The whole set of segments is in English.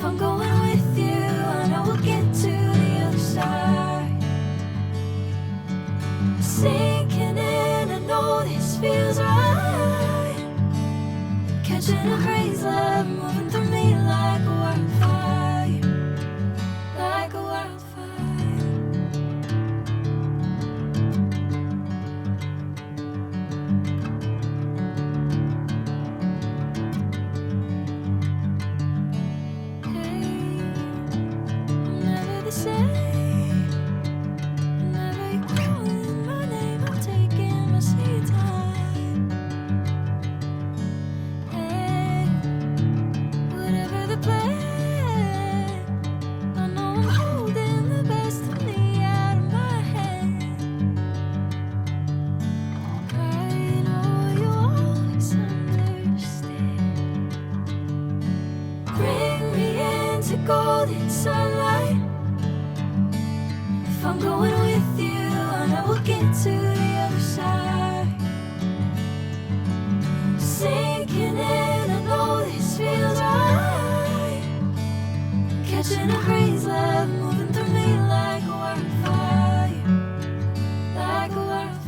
I'm going with you, I know we'll get to the other side. Sinking in, I know this feels right. Catching a crazy love, moving through me like a wildfire. Like a wildfire. Hey, I'm never the same. Whenever you're calling my name, I'm taking my sweet time. Hey, whatever the plan, I know I'm holding the best of me out of my hand. I know you always understand. Bring me into golden sunlight. If I'm going with you, I know we'll get to the other side. Sinking in, I know this feels right. Catching a crazy love, moving through me like a wildfire. Like a wildfire.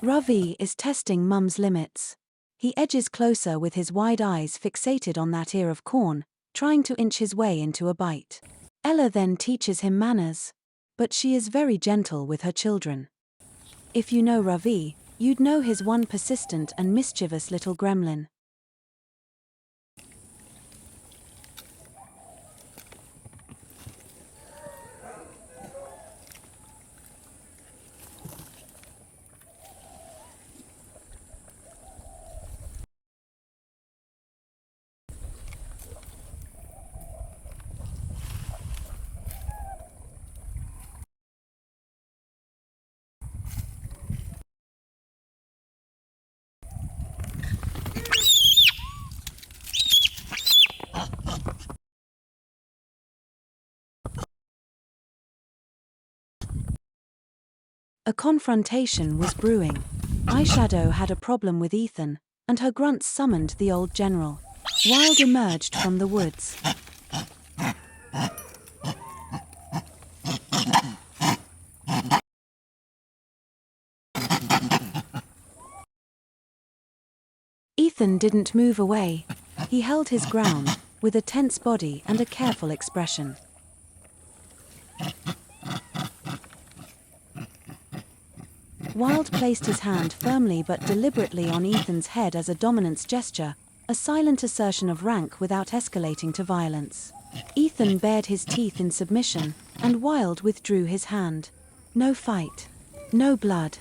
Ravi is testing Mum's limits. He edges closer with his wide eyes fixated on that ear of corn, trying to inch his way into a bite. Ella then teaches him manners. But she is very gentle with her children. If you know Ravi, you'd know he's one persistent and mischievous little gremlin. A confrontation was brewing. Eyeshadow had a problem with Ethan, and her grunts summoned the old general. Wild emerged from the woods. Ethan didn't move away. He held his ground, with a tense body and a careful expression. Wild placed his hand firmly but deliberately on Ethan's head as a dominance gesture, a silent assertion of rank without escalating to violence. Ethan bared his teeth in submission, and Wilde withdrew his hand. No fight. No blood.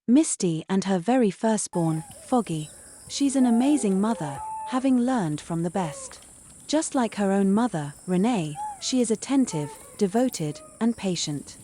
Misty and her very firstborn, Foggy. She's an amazing mother, having learned from the best. Just like her own mother, Renee, she is attentive, devoted, and patient.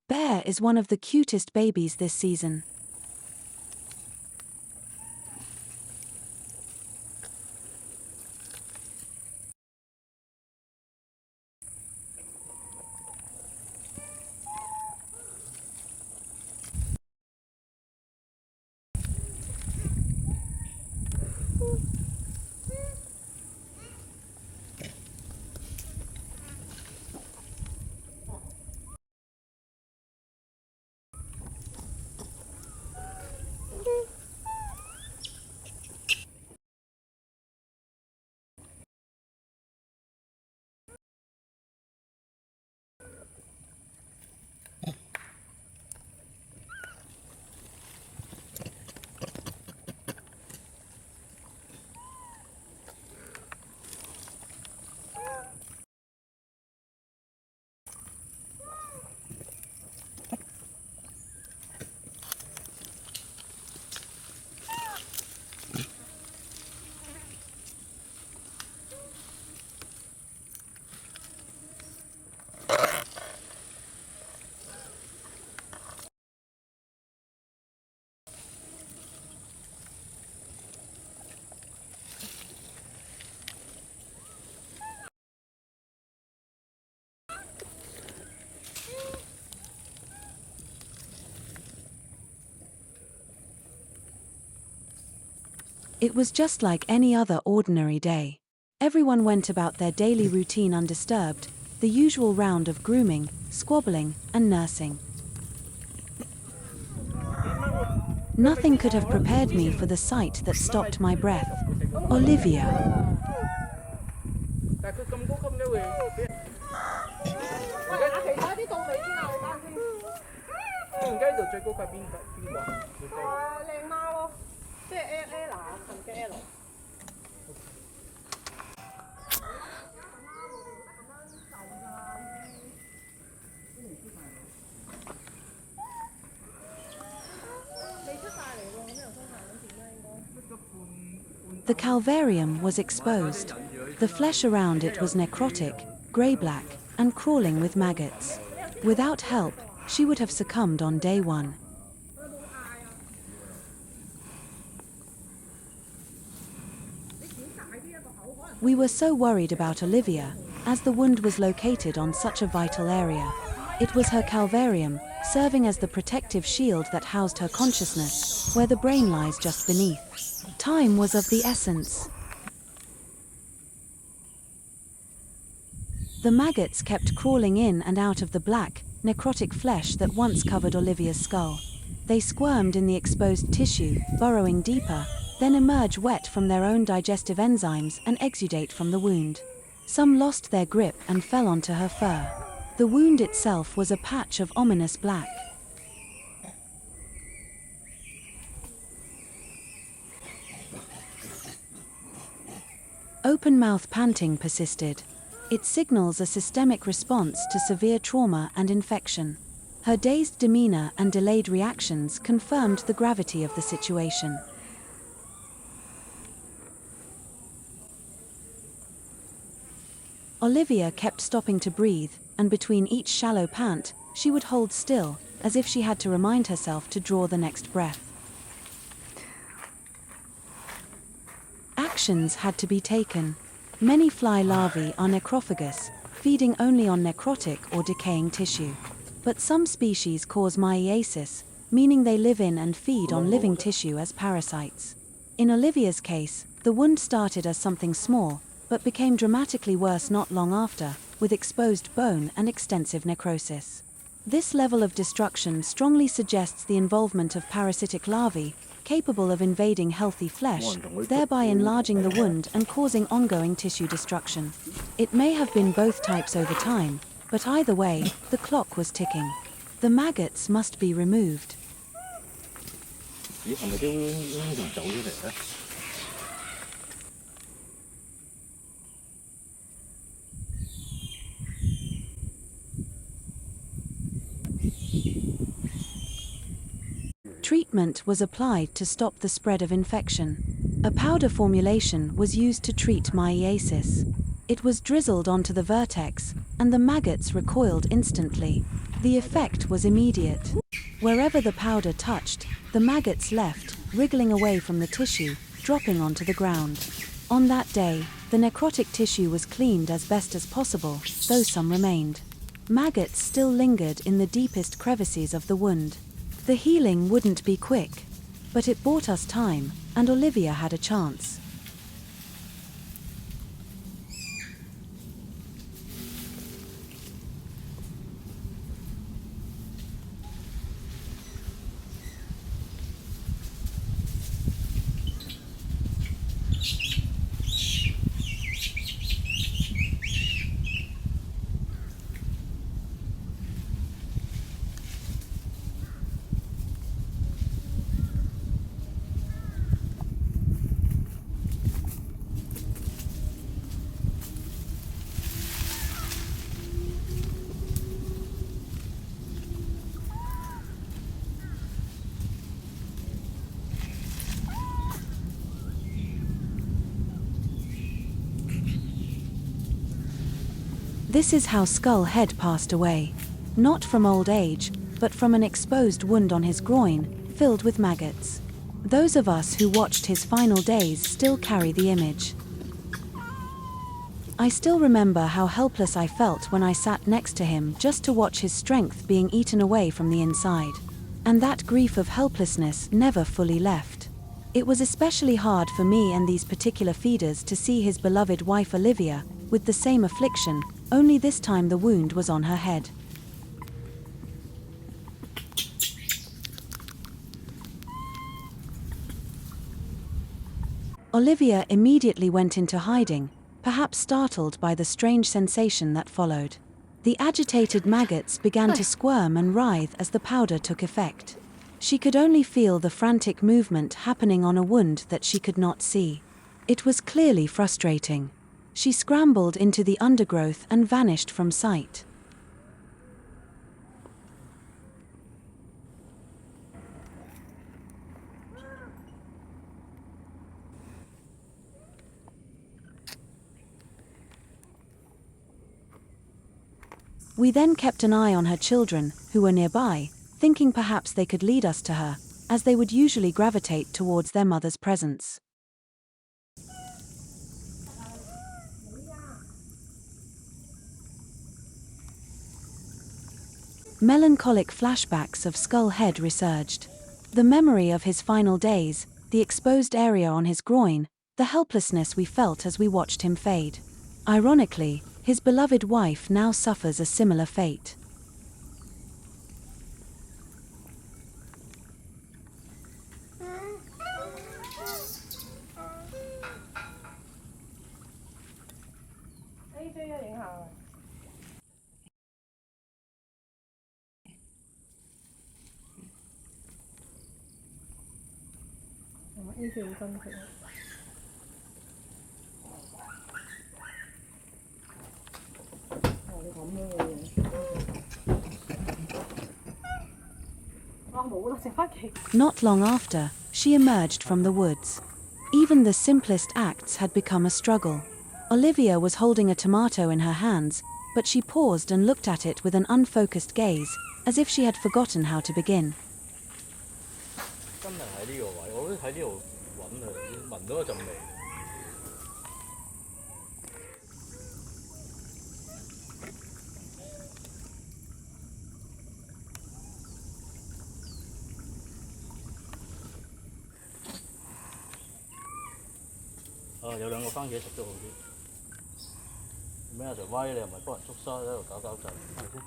Bear is one of the cutest babies this season. It was just like any other ordinary day. Everyone went about their daily routine undisturbed, the usual round of grooming, squabbling, and nursing. Nothing could have prepared me for the sight that stopped my breath. Olivia. The calvarium was exposed. The flesh around it was necrotic, grey-black, and crawling with maggots. Without help, she would have succumbed on day one. We were so worried about Olivia, as the wound was located on such a vital area. It was her calvarium, serving as the protective shield that housed her consciousness, where the brain lies just beneath. Time was of the essence. The maggots kept crawling in and out of the black, necrotic flesh that once covered Olivia's skull. They squirmed in the exposed tissue, burrowing deeper, then emerge wet from their own digestive enzymes and exudate from the wound. Some lost their grip and fell onto her fur. The wound itself was a patch of ominous black. Open-mouth panting persisted. It signals a systemic response to severe trauma and infection. Her dazed demeanor and delayed reactions confirmed the gravity of the situation. Olivia kept stopping to breathe, and between each shallow pant, she would hold still, as if she had to remind herself to draw the next breath. Actions had to be taken. Many fly larvae are necrophagous, feeding only on necrotic or decaying tissue. But some species cause myiasis, meaning they live in and feed on living tissue as parasites. In Olivia's case, the wound started as something small, but became dramatically worse not long after, with exposed bone and extensive necrosis. This level of destruction strongly suggests the involvement of parasitic larvae, capable of invading healthy flesh, thereby enlarging the wound and causing ongoing tissue destruction. It may have been both types over time, but either way, the clock was ticking. The maggots must be removed. Treatment was applied to stop the spread of infection. A powder formulation was used to treat myiasis. It was drizzled onto the vertex, and the maggots recoiled instantly. The effect was immediate. Wherever the powder touched, the maggots left, wriggling away from the tissue, dropping onto the ground. On that day, the necrotic tissue was cleaned as best as possible, though some remained. Maggots still lingered in the deepest crevices of the wound. The healing wouldn't be quick, but it bought us time, and Olivia had a chance. This is how Skull Head passed away. Not from old age, but from an exposed wound on his groin, filled with maggots. Those of us who watched his final days still carry the image. I still remember how helpless I felt when I sat next to him just to watch his strength being eaten away from the inside. And that grief of helplessness never fully left. It was especially hard for me and these particular feeders to see his beloved wife Olivia, with the same affliction, only this time the wound was on her head. Olivia immediately went into hiding, perhaps startled by the strange sensation that followed. The agitated maggots began to squirm and writhe as the powder took effect. She could only feel the frantic movement happening on a wound that she could not see. It was clearly frustrating. She scrambled into the undergrowth and vanished from sight. We then kept an eye on her children, who were nearby, thinking perhaps they could lead us to her, as they would usually gravitate towards their mother's presence. Melancholic flashbacks of Skull Head resurged. The memory of his final days, the exposed area on his groin, the helplessness we felt as we watched him fade. Ironically, his beloved wife now suffers a similar fate. Not long after, she emerged from the woods. Even the simplest acts had become a struggle. Olivia was holding a tomato in her hands, but she paused and looked at it with an unfocused gaze, as if she had forgotten how to begin. 真係喺呢個位，我都喺呢度揾佢，聞到一陣味。有兩個番茄食都好啲。咩啊？條威你又唔係幫人捉沙，喺度搞搞震，係咪先？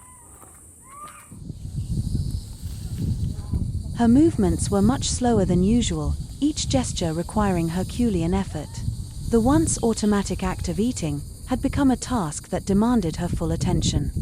Her movements were much slower than usual, each gesture requiring Herculean effort. The once automatic act of eating had become a task that demanded her full attention.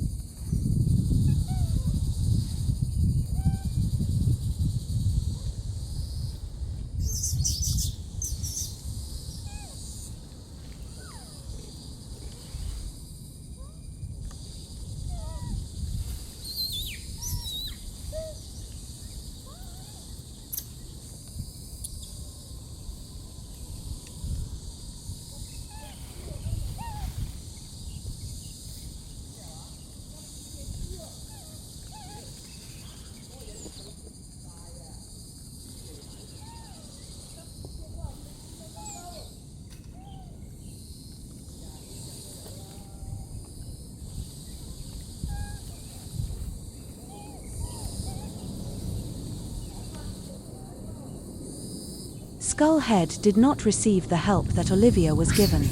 Skullhead did not receive the help that Olivia was given.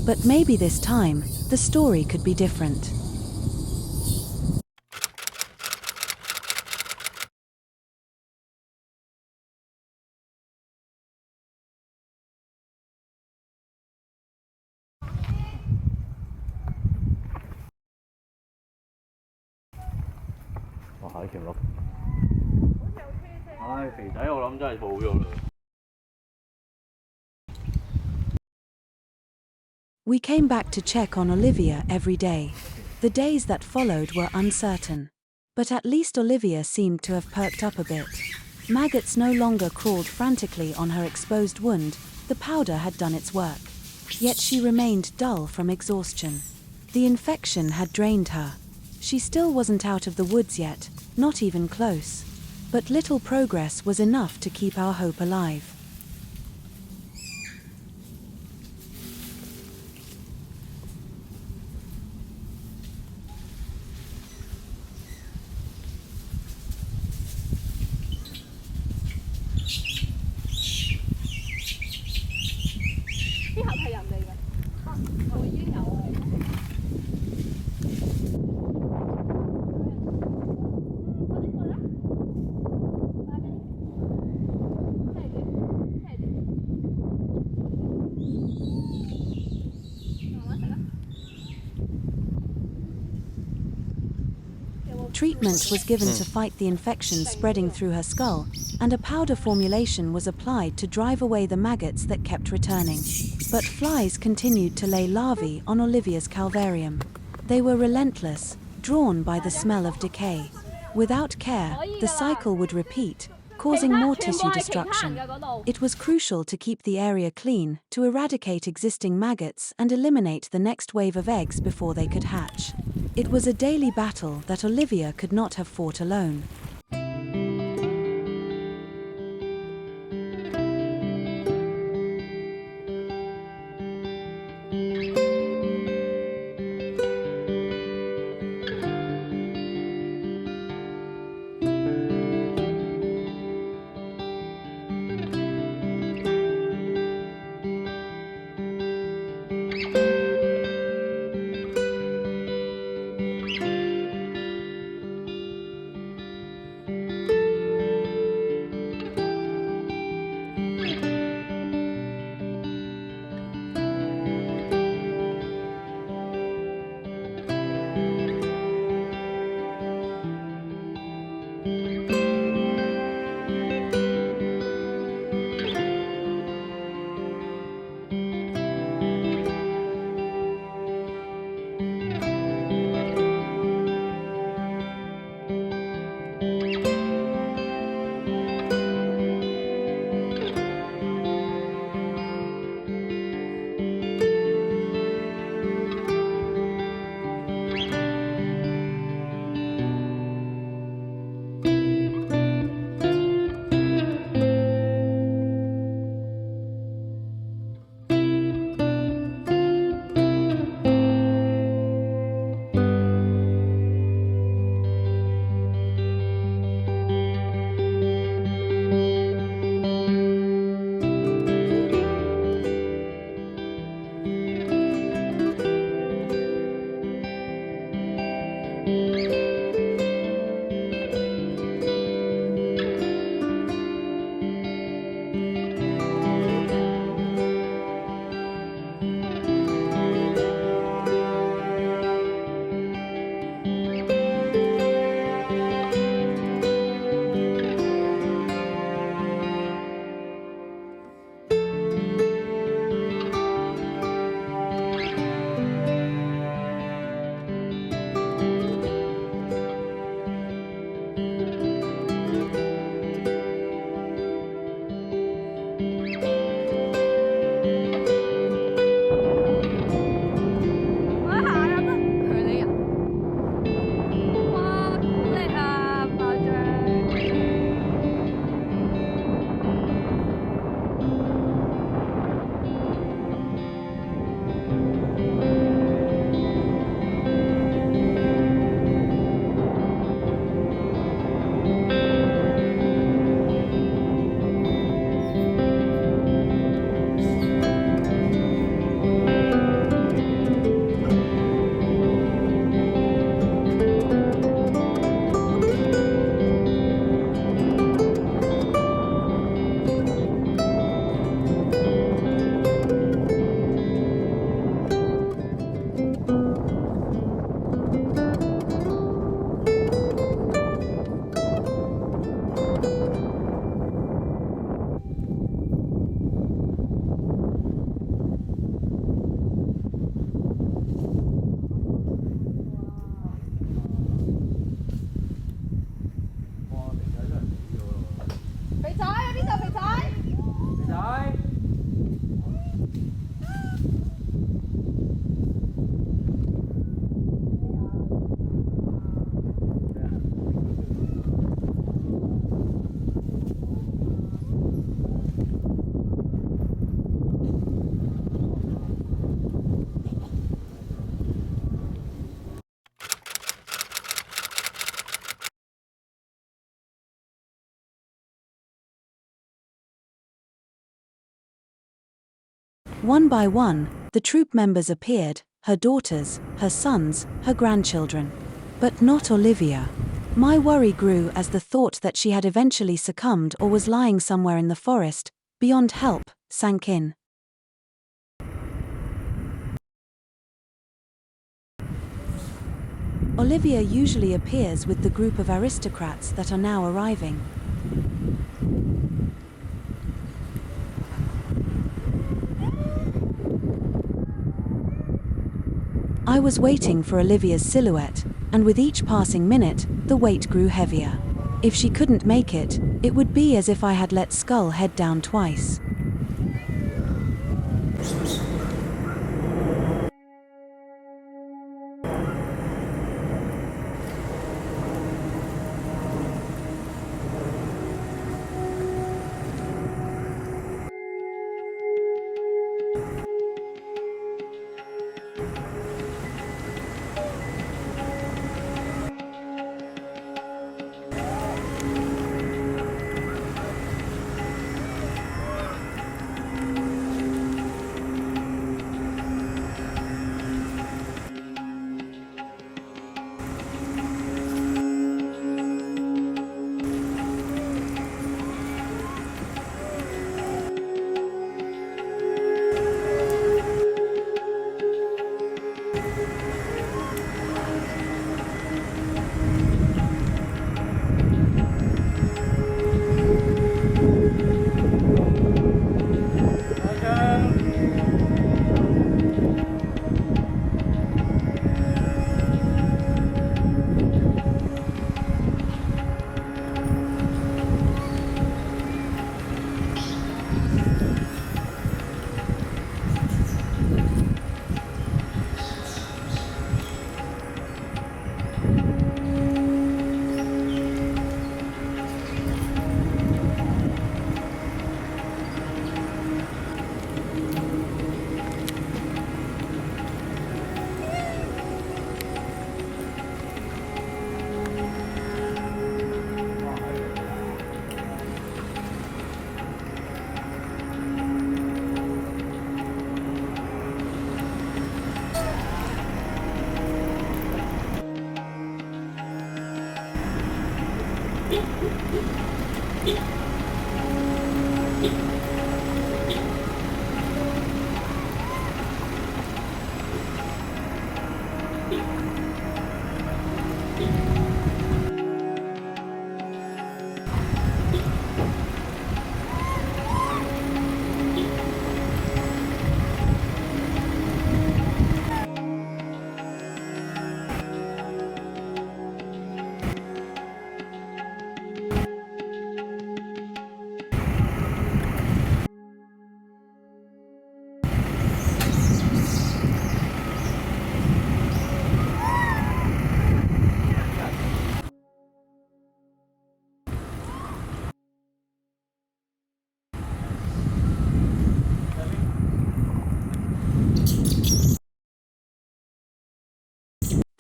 But maybe this time, the story could be different. We came back to check on Olivia every day. The days that followed were uncertain. But at least Olivia seemed to have perked up a bit. Maggots no longer crawled frantically on her exposed wound, the powder had done its work. Yet she remained dull from exhaustion. The infection had drained her. She still wasn't out of the woods yet, not even close. But little progress was enough to keep our hope alive. Treatment was given to fight the infection spreading through her skull, and a powder formulation was applied to drive away the maggots that kept returning. But flies continued to lay larvae on Olivia's calvarium. They were relentless, drawn by the smell of decay. Without care, the cycle would repeat, causing more tissue destruction. It was crucial to keep the area clean, to eradicate existing maggots and eliminate the next wave of eggs before they could hatch. It was a daily battle that Olivia could not have fought alone. One by one, the troop members appeared, her daughters, her sons, her grandchildren. But not Olivia. My worry grew as the thought that she had eventually succumbed or was lying somewhere in the forest, beyond help, sank in. Olivia usually appears with the group of aristocrats that are now arriving. I was waiting for Olivia's silhouette, and with each passing minute, the weight grew heavier. If she couldn't make it, it would be as if I had let Skull head down twice.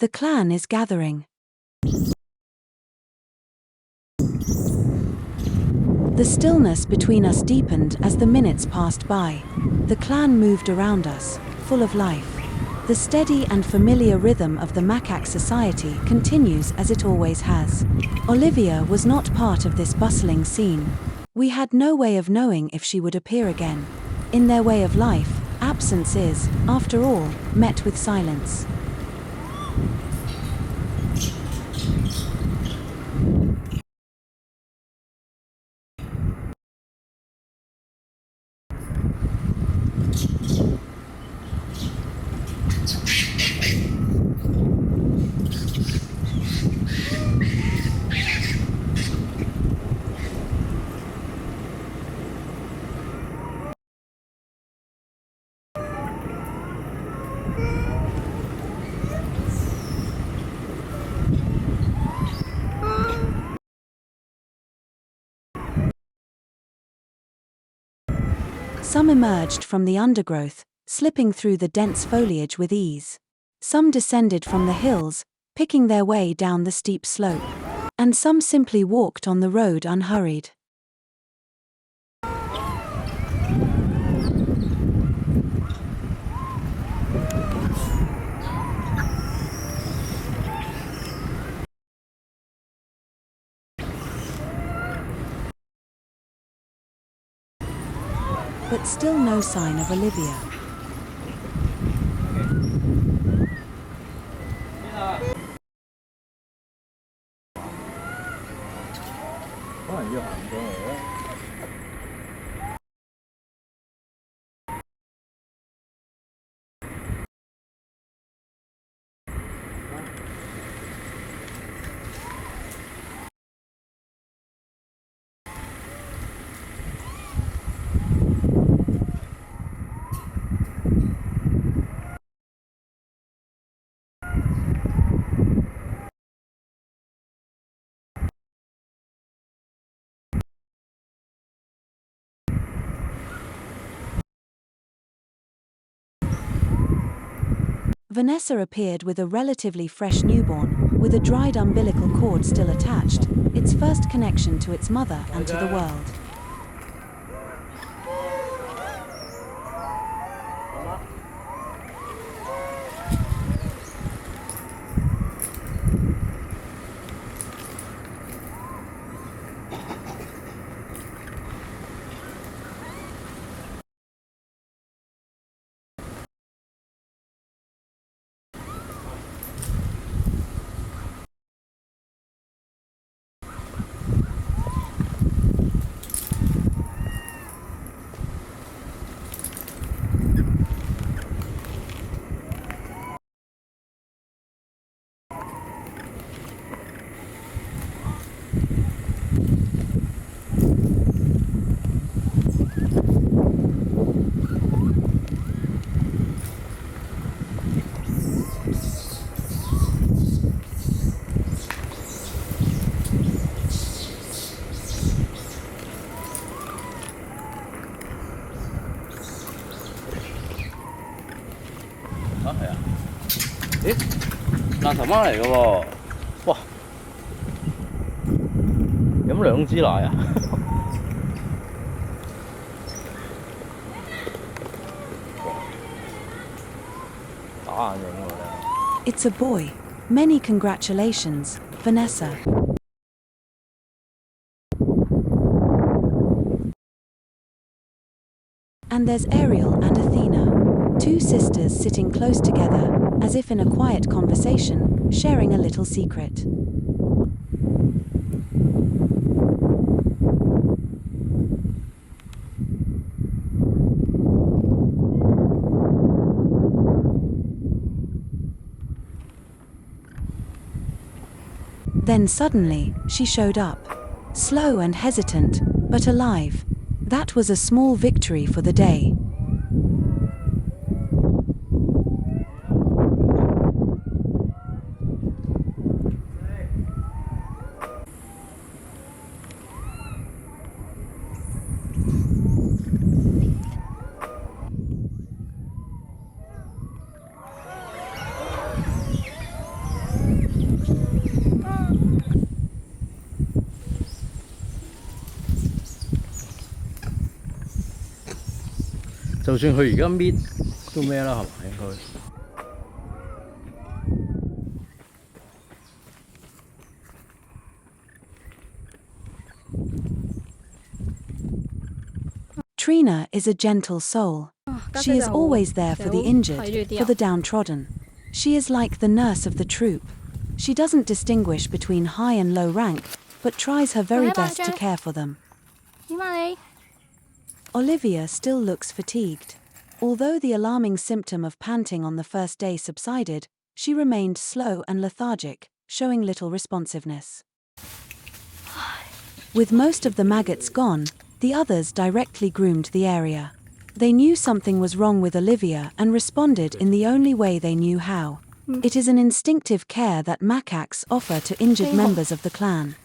The clan is gathering. The stillness between us deepened as the minutes passed by. The clan moved around us, full of life. The steady and familiar rhythm of the macaque society continues as it always has. Olivia was not part of this bustling scene. We had no way of knowing if she would appear again. In their way of life, absence is, after all, met with silence. Some emerged from the undergrowth, slipping through the dense foliage with ease. Some descended from the hills, picking their way down the steep slope. And some simply walked on the road unhurried. but still no sign of Olivia. Vanessa appeared with a relatively fresh newborn, with a dried umbilical cord still attached, its first connection to its mother and to the world. Là thầm媽嚟嘅喎，哇！飲2支奶啊！打眼影喎。It's a boy. Many congratulations, Vanessa. And there's Ariel and Athena, two sisters sitting close together, as if in a quiet conversation, sharing a little secret. Then suddenly, she showed up. Slow and hesitant, but alive. That was a small victory for the day.就算佢而家搣都咩啦，係咪應該？Trina is a gentle soul. She is always there for the injured, for the downtrodden. She is like the nurse of the troop. She doesn't distinguish between high and low rank, but tries her very best to care for them. Olivia still looks fatigued. Although the alarming symptom of panting on the first day subsided, she remained slow and lethargic, showing little responsiveness. With most of the maggots gone, the others directly groomed the area. They knew something was wrong with Olivia and responded in the only way they knew how. It is an instinctive care that macaques offer to injured members of the clan.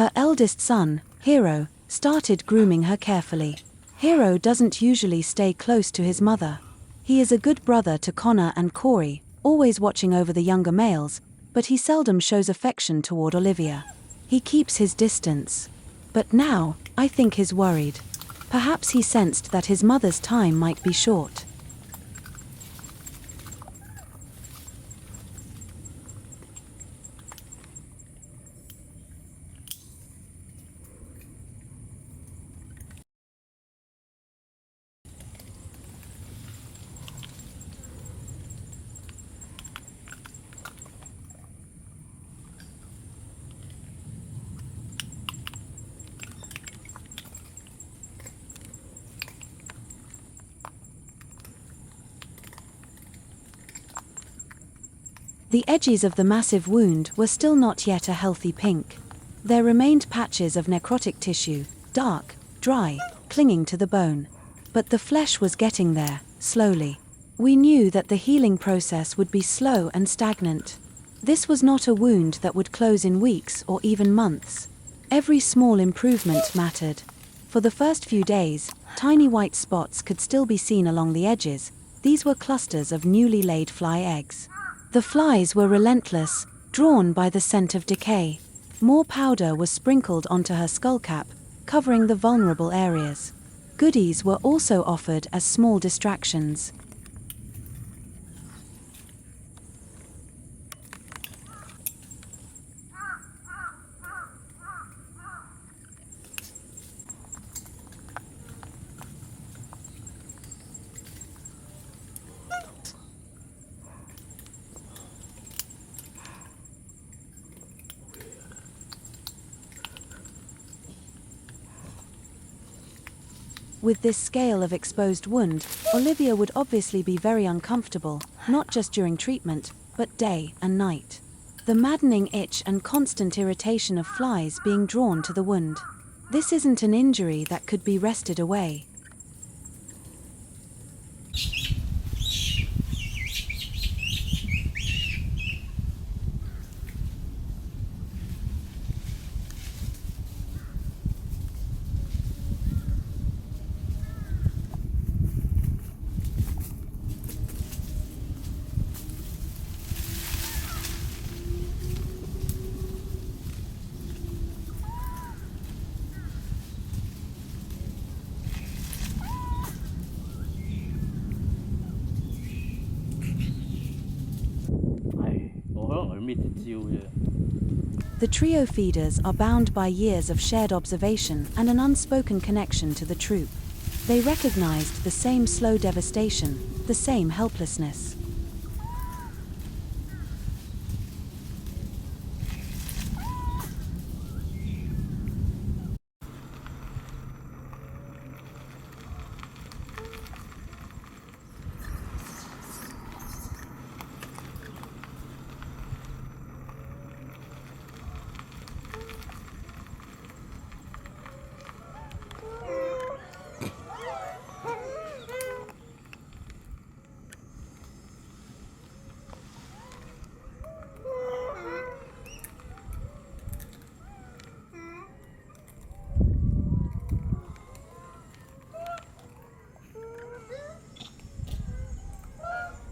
Her eldest son, Hero, started grooming her carefully. Hero doesn't usually stay close to his mother. He is a good brother to Connor and Corey, always watching over the younger males, but he seldom shows affection toward Olivia. He keeps his distance. But now, I think he's worried. Perhaps he sensed that his mother's time might be short. The edges of the massive wound were still not yet a healthy pink. There remained patches of necrotic tissue, dark, dry, clinging to the bone. But the flesh was getting there, slowly. We knew that the healing process would be slow and stagnant. This was not a wound that would close in weeks or even months. Every small improvement mattered. For the first few days, tiny white spots could still be seen along the edges. These were clusters of newly laid fly eggs. The flies were relentless, drawn by the scent of decay. More powder was sprinkled onto her skullcap, covering the vulnerable areas. Goodies were also offered as small distractions. With this scale of exposed wound, Olivia would obviously be very uncomfortable, not just during treatment, but day and night. The maddening itch and constant irritation of flies being drawn to the wound. This isn't an injury that could be wrested away. The trio feeders are bound by years of shared observation and an unspoken connection to the troop. They recognized the same slow devastation, the same helplessness.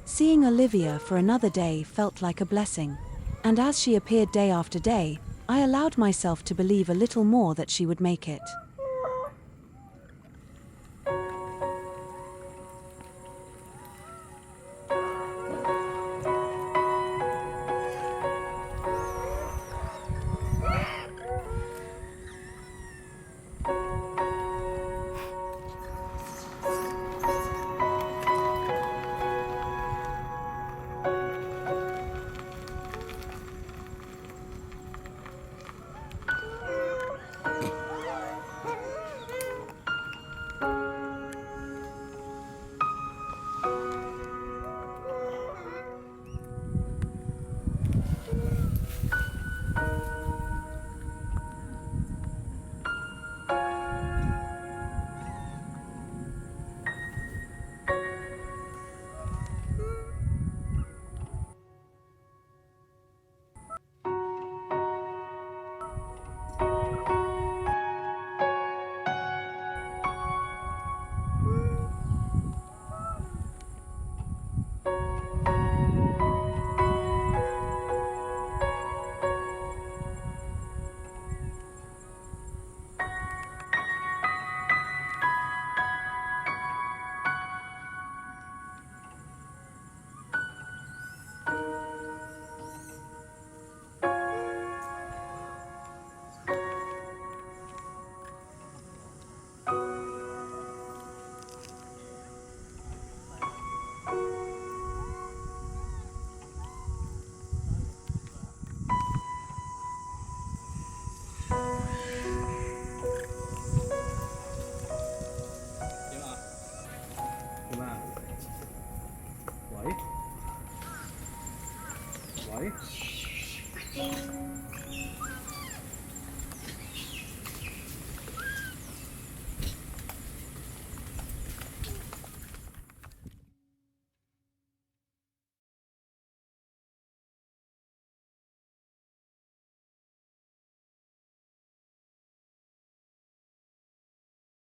Seeing Olivia for another day felt like a blessing, and as she appeared day after day, I allowed myself to believe a little more that she would make it. Rồi.